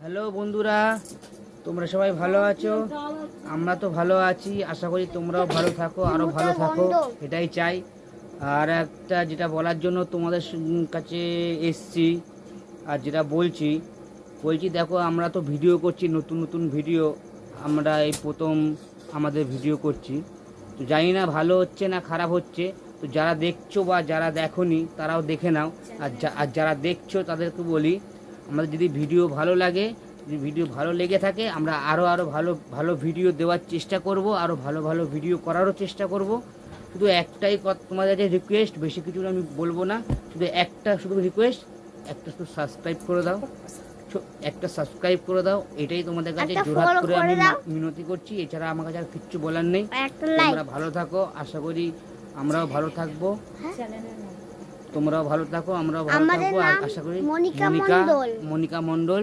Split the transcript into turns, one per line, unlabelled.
Hello বন্ধুরা, তোমরা সবাই ভালো আছো? আমরা তো ভালো আছি, আশা করি তোমরাও ভালো থাকো, আরও ভালো থাকো, এটাই চাই। আর একটা যেটা বলার জন্য তোমাদের কাছে এসছি, আর যেটা বলছি দেখো, আমরা তো ভিডিও করছি, নতুন নতুন ভিডিও। আমরা এই প্রথম আমাদের ভিডিও করছি, তো জানি না ভালো হচ্ছে না খারাপ হচ্ছে। তো যারা দেখছো বা যারা দেখোনি তারাও দেখে নাও। আর যারা দেখছো তাদেরকে বলি, আমাদের যদি ভিডিও ভালো লাগে, যদি ভিডিও ভালো লেগে থাকে, আমরা আরও ভালো ভালো ভিডিও দেওয়ার চেষ্টা করব, আরও ভালো ভালো ভিডিও করারও চেষ্টা করব। শুধু একটাই তোমাদের কাছে রিকোয়েস্ট, বেশি কিছু আমি বলবো না, শুধু রিকোয়েস্ট, একটা শুধু সাবস্ক্রাইব করে দাও, একটা সাবস্ক্রাইব করে দাও, এটাই তোমাদের কাছে জোরহাত করে আমি মিনতি করছি। এছাড়া আমার কাছে আর কিচ্ছু বলার নেই। তোমরা ভালো থাকো, আশা করি আমরাও ভালো থাকবো, তোমরাও ভালো থাকো, আমরাও ভালো থাকবো। আর আশা করি মনিকা মণ্ডল।